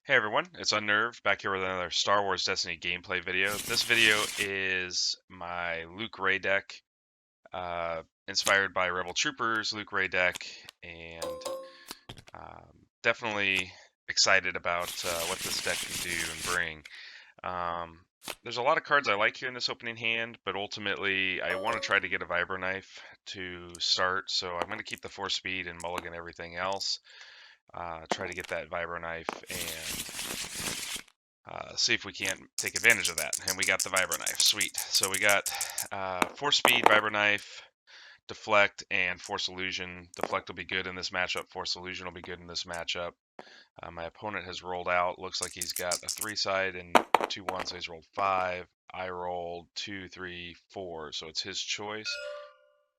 Hey everyone, it's Unnerved back here with another Star Wars Destiny gameplay video. This video is my Luke Ray deck, inspired by Rebel Troopers Luke Ray deck, and definitely excited about what this deck can do and bring. There's a lot of cards I like here in this opening hand, but ultimately I want to try to get a Vibro Knife to start, so I'm going to keep the 4 speed and mulligan everything else. Try to get that Vibro Knife and see if we can't take advantage of that. And we got the Vibro Knife. Sweet. So we got 4 speed, Vibro Knife, Deflect, and Force Illusion. Deflect will be good in this matchup. Force Illusion will be good in this matchup. My opponent has rolled out. Looks like he's got a 3-side and 2-1, so he's rolled 5. I rolled 2, 3, 4, so it's his choice.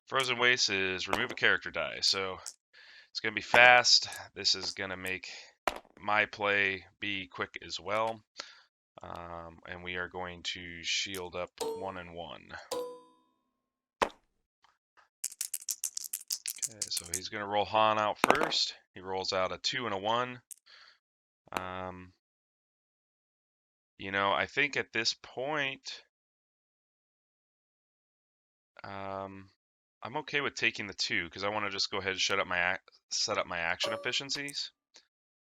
Frozen Waste is remove a character die, so it's going to be fast. This is going to make my play be quick as well. And we are going to shield up 1 and 1. Okay, so he's going to roll Han out first. He rolls out a 2 and a 1. You know, I think at this point, I'm okay with taking the 2 because I want to just go ahead and set up my action efficiencies.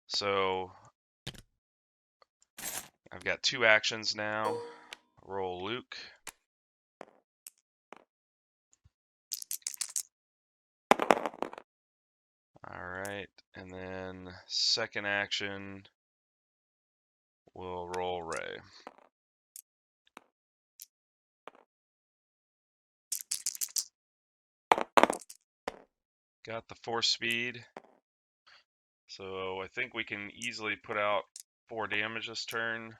So I've got 2 actions now. Roll Luke. Alright, and then second action, we'll roll Ray. Got the 4 speed, so I think we can easily put out 4 damage this turn,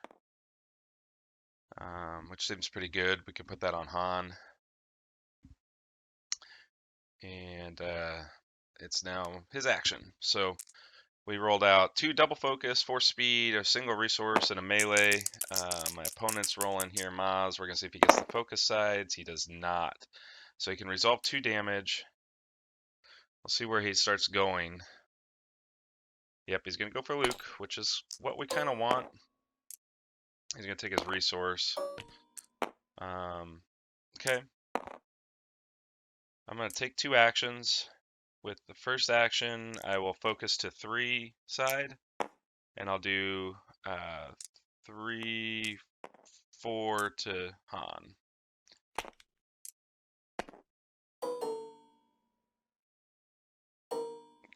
which seems pretty good. We can put that on Han. And it's now his action. So we rolled out 2 double focus, 4 speed, a single resource, and a melee. My opponent's rolling here, Maz. We're going to see if he gets the focus sides. He does not. So he can resolve 2 damage. We'll see where he starts going. Yep, he's going to go for Luke, which is what we kind of want. He's going to take his resource. Okay. I'm going to take 2 actions. With the first action, I will focus to 3 side, and I'll do 3, 4 to Han.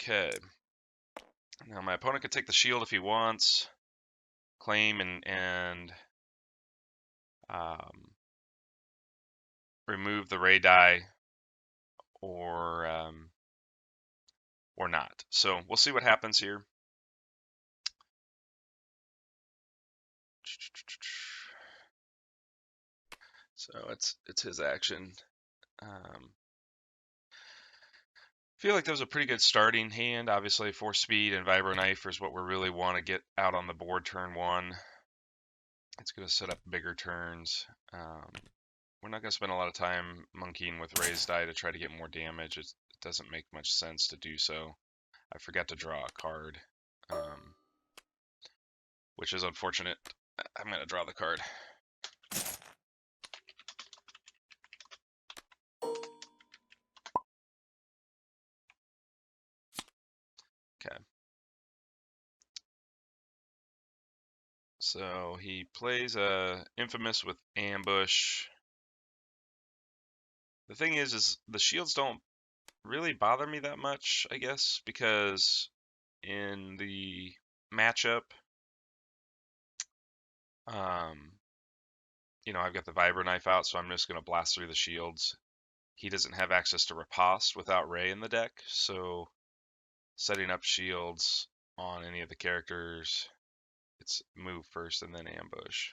Okay. Now my opponent can take the shield if he wants, claim and remove the Ray die, or not. So we'll see what happens here. So it's his action. Feel like that was a pretty good starting hand. Obviously, 4 speed and Vibro Knife is what we really want to get out on the board turn 1. It's going to set up bigger turns. We're not going to spend a lot of time monkeying with Ray's die to try to get more damage. It doesn't make much sense to do so. I forgot to draw a card, which is unfortunate. I'm going to draw the card. Okay. So he plays Infamous with Ambush. The thing is the shields don't really bother me that much, I guess, because in the matchup, you know, I've got the Vibro Knife out, so I'm just going to blast through the shields. He doesn't have access to Riposte without Ray in the deck, so setting up shields on any of the characters, it's move first and then ambush.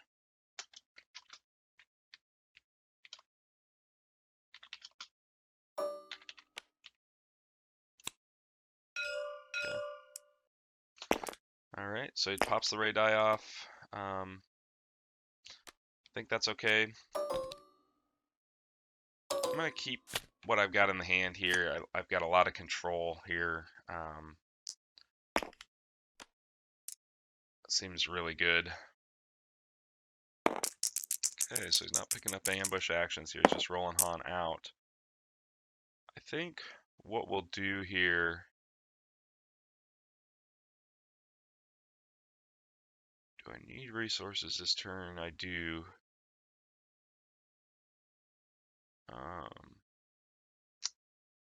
Okay. Alright, so he pops the Ray die off. I think that's okay. I'm going to keep what I've got in the hand here. I've got a lot of control here. seems really good. Okay, so he's not picking up ambush actions here. He's just rolling Han out. I think what we'll do here... Do I need resources this turn? I do.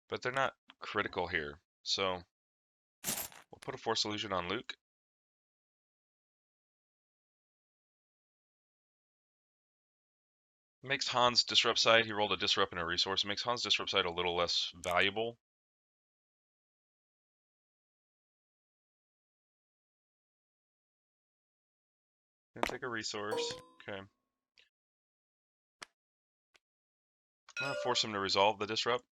But they're not critical here. So we'll put a Force Illusion on Luke. Makes Han's Disrupt side, he rolled a Disrupt and a resource. It makes Han's Disrupt side a little less valuable. Gonna take a resource. Okay. I'm gonna force him to resolve the Disrupt.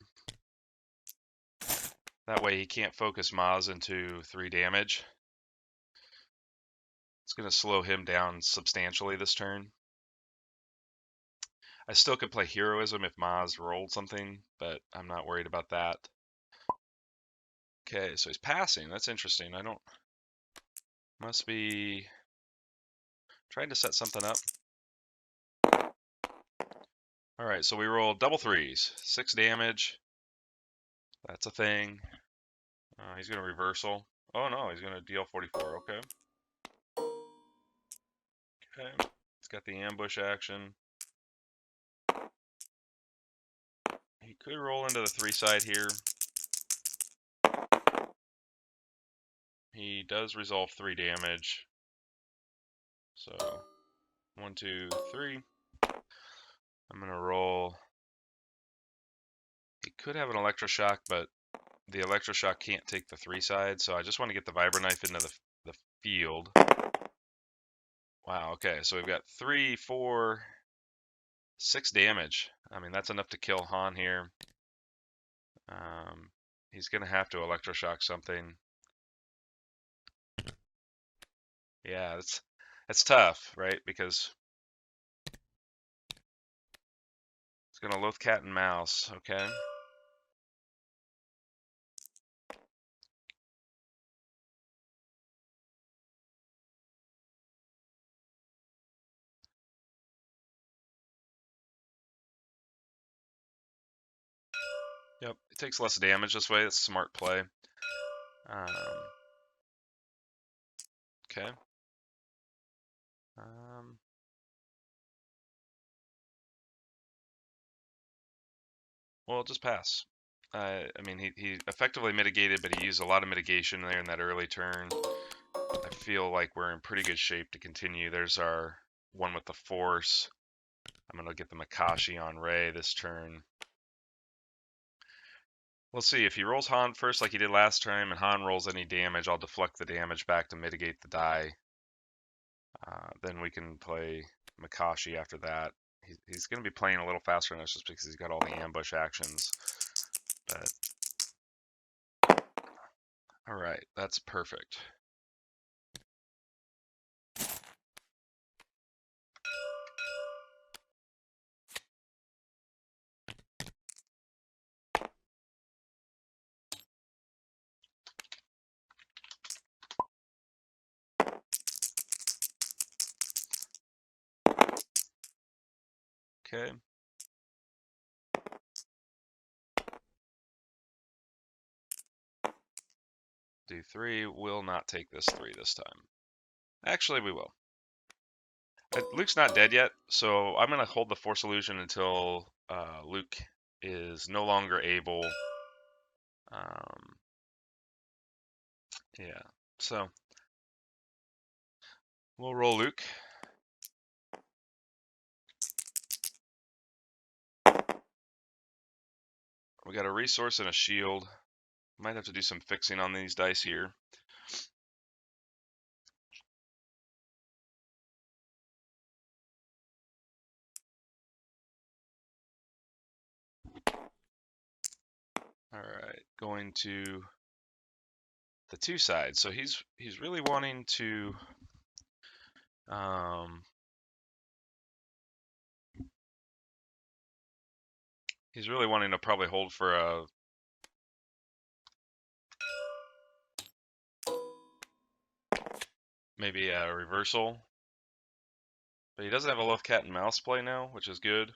That way he can't focus Maz into 3 damage. It's gonna slow him down substantially this turn. I still could play Heroism if Maz rolled something, but I'm not worried about that. Okay, so he's passing. That's interesting. I don't... Must be trying to set something up. Alright, so we roll double 3s. 6 damage. That's a thing. He's going to reversal. Oh no, he's going to deal 44. Okay. Okay. He's got the ambush action. He could roll into the 3 side here. He does resolve 3 damage. So 1, 2, 3. I'm going to roll. He could have an electroshock, but the electroshock can't take the 3 side, so I just want to get the Vibraknife into the field. Wow, okay, so we've got 3, 4, 6 damage. I mean, that's enough to kill Han here. He's going to have to electroshock something. Yeah, it's tough, right? Because it's going to loath cat and mouse, okay? Yep, it takes less damage this way. It's a smart play. Okay. Well, just pass. I mean, he effectively mitigated, but he used a lot of mitigation there in that early turn. I feel like we're in pretty good shape to continue. There's our one with the Force. I'm going to get the Makashi on Rey this turn. We'll see. If he rolls Han first like he did last time and Han rolls any damage, I'll deflect the damage back to mitigate the die. Then we can play Makashi after that. He's going to be playing a little faster than us just because he's got all the ambush actions. But all right, that's perfect. Okay. Do 3. Will not take this 3 this time. Actually, we will. Luke's not dead yet, so I'm going to hold the Force Illusion until Luke is no longer able. Yeah, so we'll roll Luke. We got a resource and a shield. Might have to do some fixing on these dice here. All right, going to the 2 sides. So he's really wanting to he's really wanting to probably hold for a maybe a reversal. But he doesn't have a love cat and mouse play now, which is good.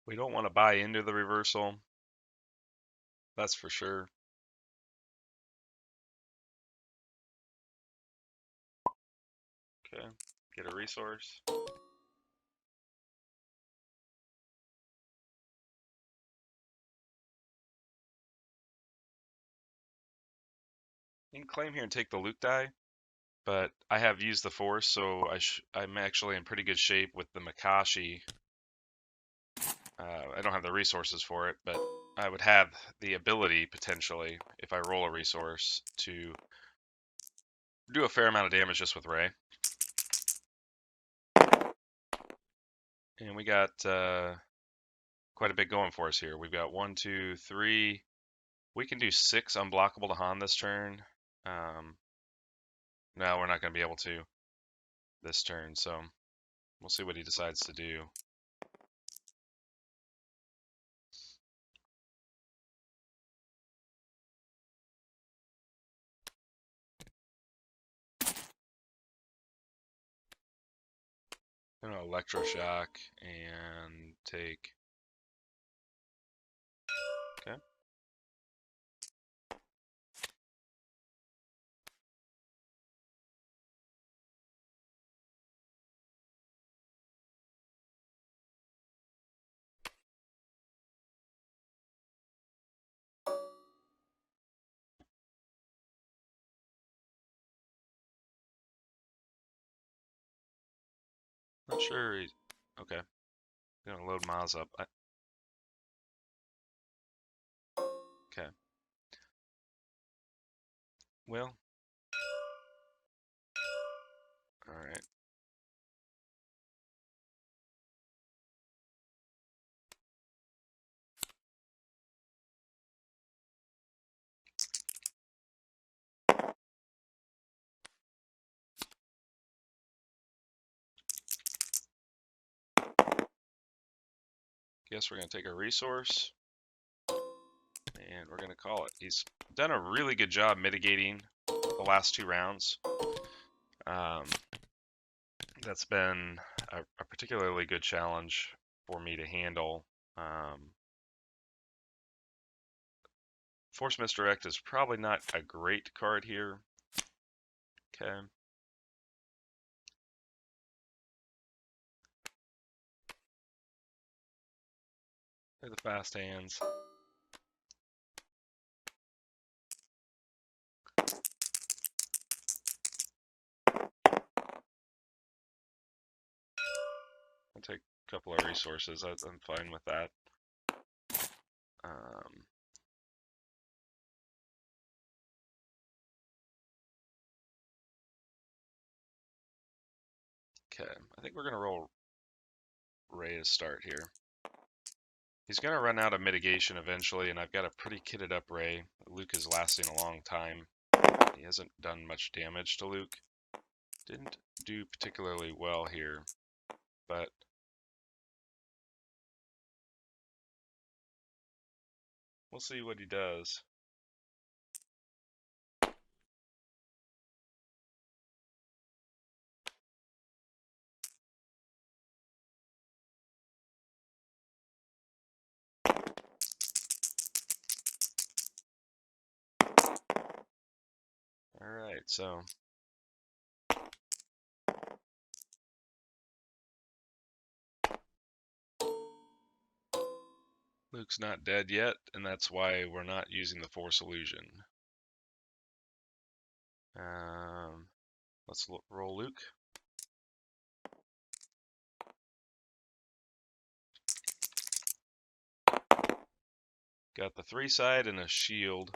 We don't want to buy into the reversal. That's for sure. Okay, get a resource. You can claim here and take the Luke die, but I have used the Force, so I'm actually in pretty good shape with the Makashi. I don't have the resources for it, but I would have the ability, potentially, if I roll a resource, to do a fair amount of damage just with Ray. And we got quite a bit going for us here. We've got 1, 2, 3. We can do 6 unblockable to Han this turn. No, we're not going to be able to this turn, so we'll see what he decides to do. I'm going to electroshock and take. Okay. Not sure. Okay. I'm gonna load Maz up. Okay. Well. All right. Guess we're gonna take a resource, and we're gonna call it. He's done a really good job mitigating the last 2 rounds. That's been a particularly good challenge for me to handle. Force Misdirect is probably not a great card here. Okay. They're the fast hands. I'll take a couple of resources. I'm fine with that. Okay, I think we're going to roll Ray to start here. He's going to run out of mitigation eventually, and I've got a pretty kitted up Ray. Luke is lasting a long time. He hasn't done much damage to Luke. Didn't do particularly well here, but we'll see what he does. Alright, so Luke's not dead yet, and that's why we're not using the Force Illusion. Let's roll Luke. Got the 3-side and a shield.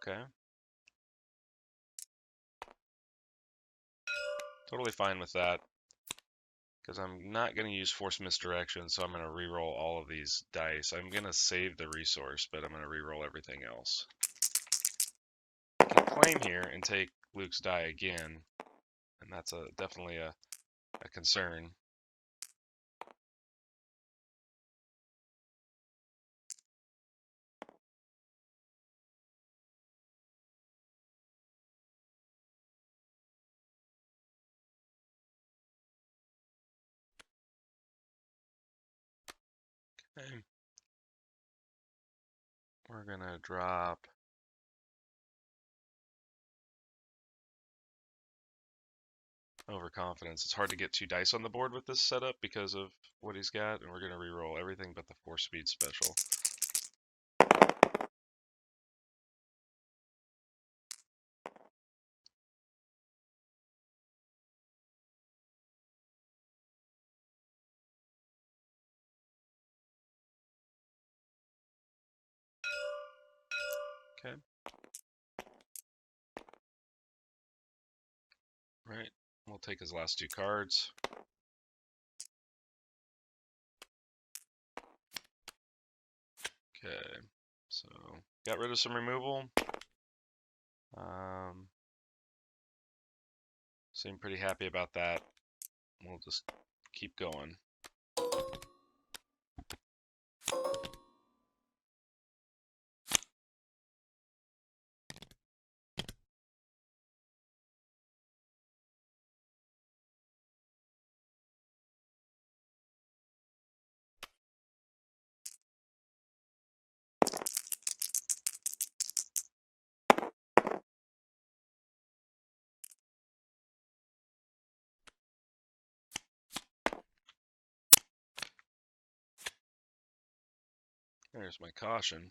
Okay. Totally fine with that. Because I'm not going to use Force Misdirection, so I'm going to reroll all of these dice. I'm going to save the resource, but I'm going to reroll everything else. I can claim here and take Luke's die again, and that's definitely a concern. Okay. We're gonna drop Overconfidence. It's hard to get 2 dice on the board with this setup because of what he's got, and we're gonna reroll everything but the 4-speed special. Okay. Right. We'll take his last 2 cards. Okay. So got rid of some removal. Seem pretty happy about that. We'll just keep going. There's my caution.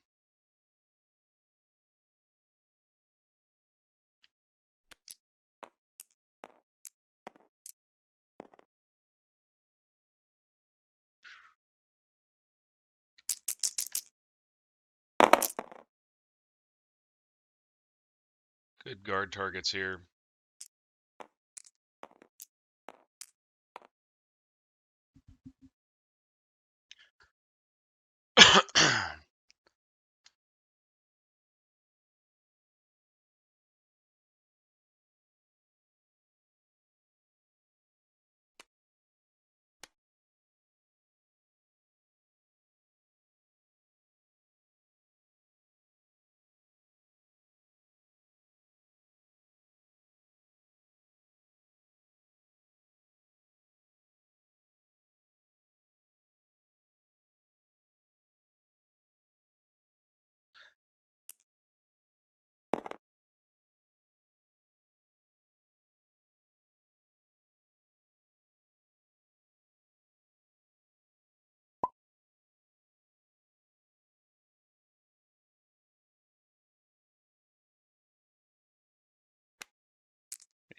Good guard targets here.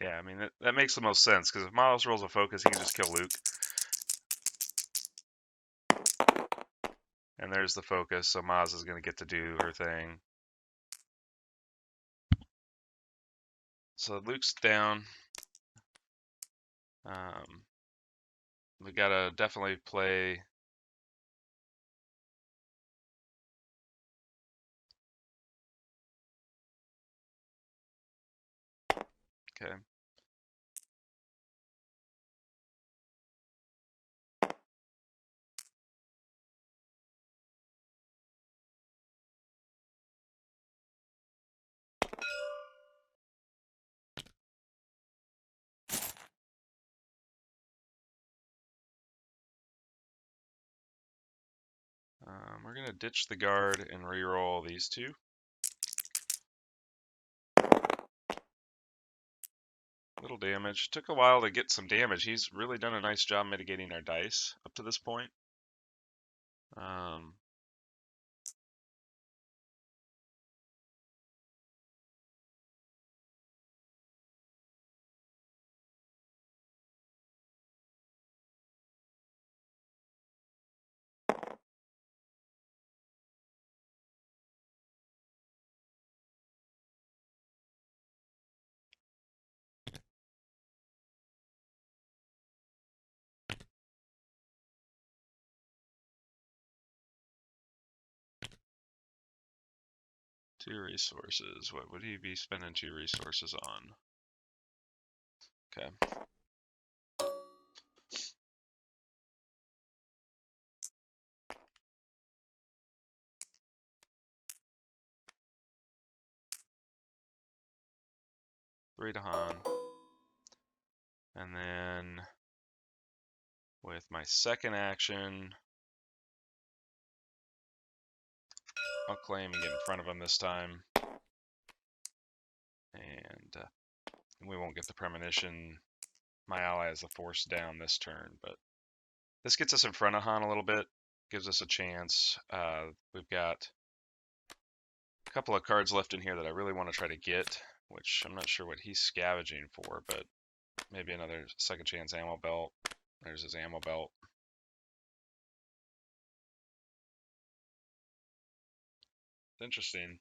Yeah, I mean, that makes the most sense, because if Miles rolls a focus, he can just kill Luke. And there's the focus, so Maz is going to get to do her thing. So Luke's down. We got to definitely play... Okay. We're going to ditch the guard and reroll these 2. Little damage. Took a while to get some damage. He's really done a nice job mitigating our dice up to this point. Two resources. What would he be spending 2 resources on? Okay. Three to Han. And then with my second action, I'll claim and get in front of him this time. And we won't get the premonition. My ally has the force down this turn, but this gets us in front of Han a little bit, gives us a chance. We've got a couple of cards left in here that I really want to try to get, which I'm not sure what he's scavenging for, but maybe another second chance ammo belt. There's his ammo belt. Interesting.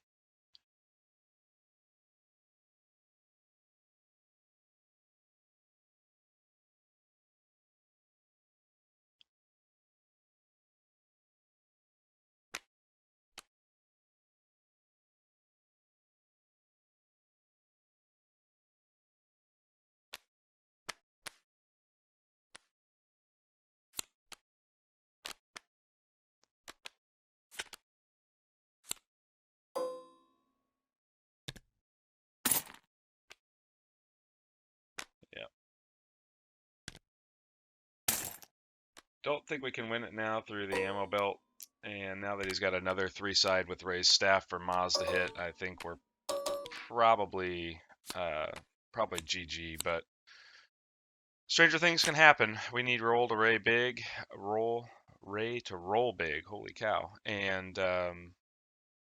Yeah. Don't think we can win it now through the ammo belt. And now that he's got another 3-side with raised staff for Maz to hit, I think we're probably GG, but stranger things can happen. We need roll to Ray big, Ray to roll big. Holy cow! And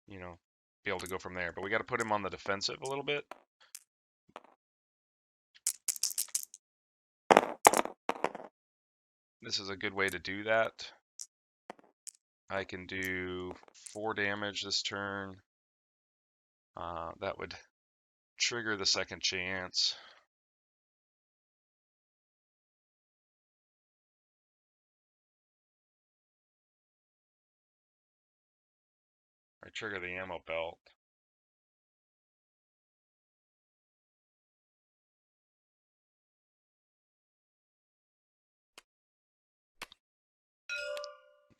you know, be able to go from there. But we got to put him on the defensive a little bit. This is a good way to do that. I can do 4 damage this turn. That would trigger the second chance. Or trigger the ammo belt.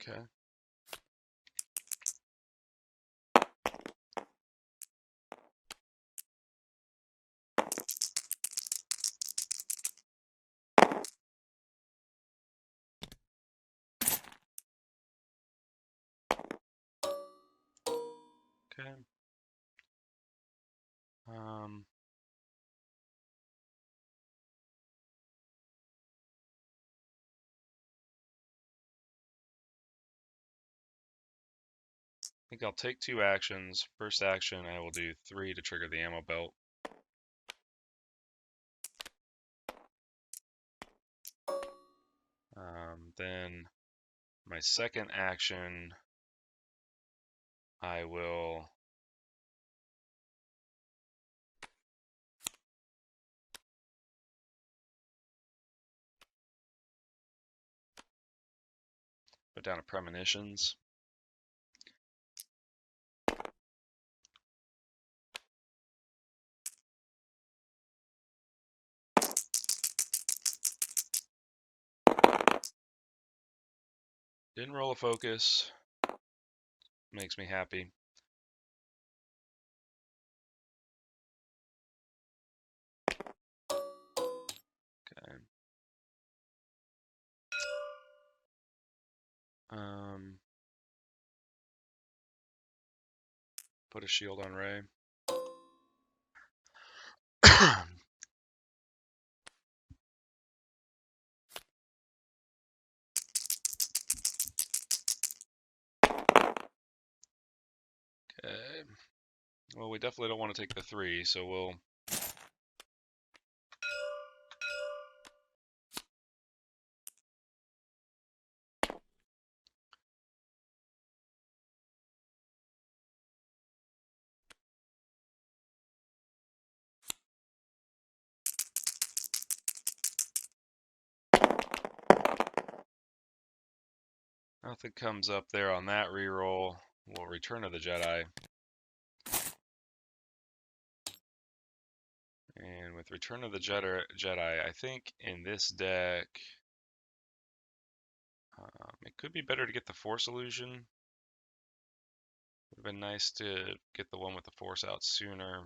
Okay. Okay. I think I'll take 2 actions. First action, I will do 3 to trigger the ammo belt. Then my second action, I will put down a premonitions. Didn't roll a focus. Makes me happy. Okay. Put a shield on Ray. Okay. Well, we definitely don't want to take the 3, so we'll nothing comes up there on that reroll. We'll Return of the Jedi. And with Return of the Jedi, I think in this deck, it could be better to get the Force Illusion. Would have been nice to get the one with the Force out sooner.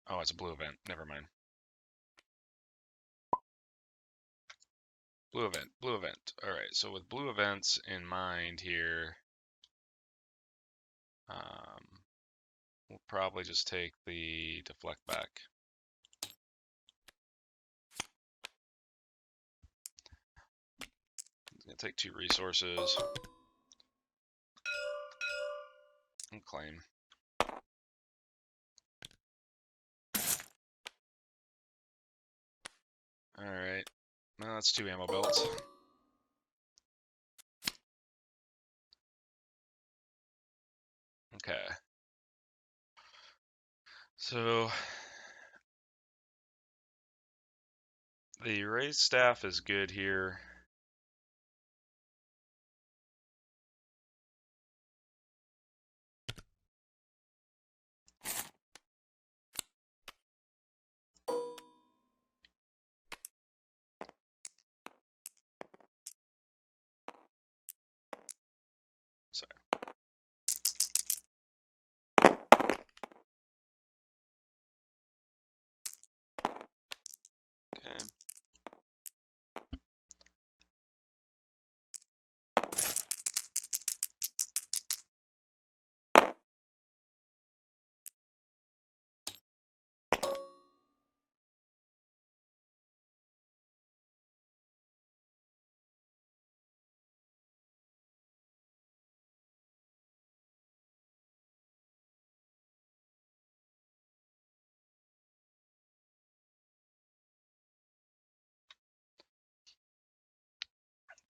Oh, it's a blue event. Never mind. Blue event, blue event. All right, so with blue events in mind here, we'll probably just take the deflect back. It's gonna take 2 resources and claim. All right, now that's 2 ammo belts. Okay. So the raised staff is good here. Sorry. Okay.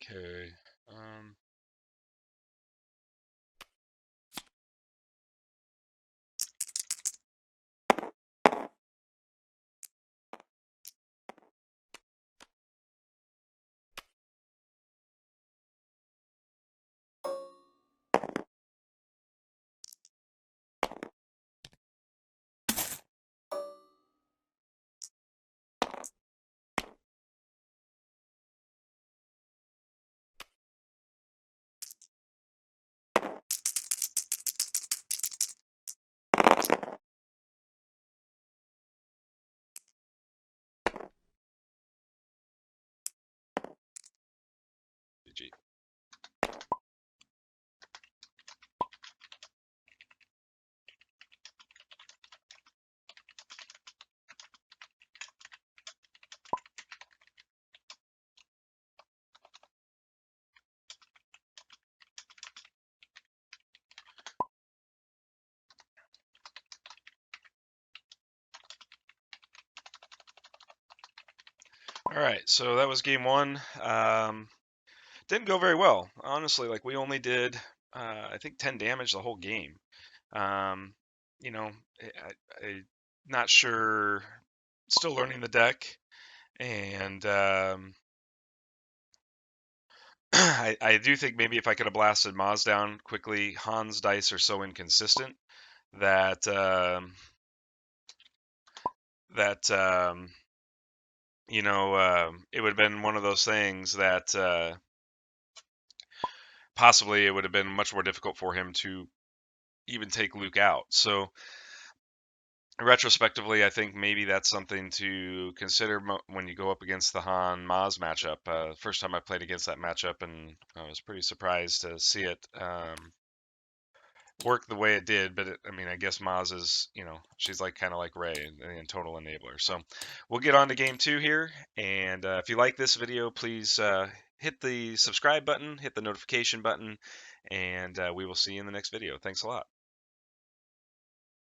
Okay. GG. All right, so that was game 1. Didn't go very well, honestly. Like we only did, I think 10 damage the whole game. You know, I not sure. Still learning the deck, and I do think maybe if I could have blasted Maz down quickly, Han's dice are so inconsistent that you know, it would have been one of those things that possibly it would have been much more difficult for him to even take Luke out. So retrospectively, I think maybe that's something to consider when you go up against the Han Maz matchup. First time I played against that matchup, and I was pretty surprised to see it work the way it did. But I mean, I guess Maz is, you know, she's like kind of like Rey and total enabler. So we'll get on to game 2 here. And if you like this video, please hit the subscribe button, hit the notification button, and we will see you in the next video. Thanks a lot.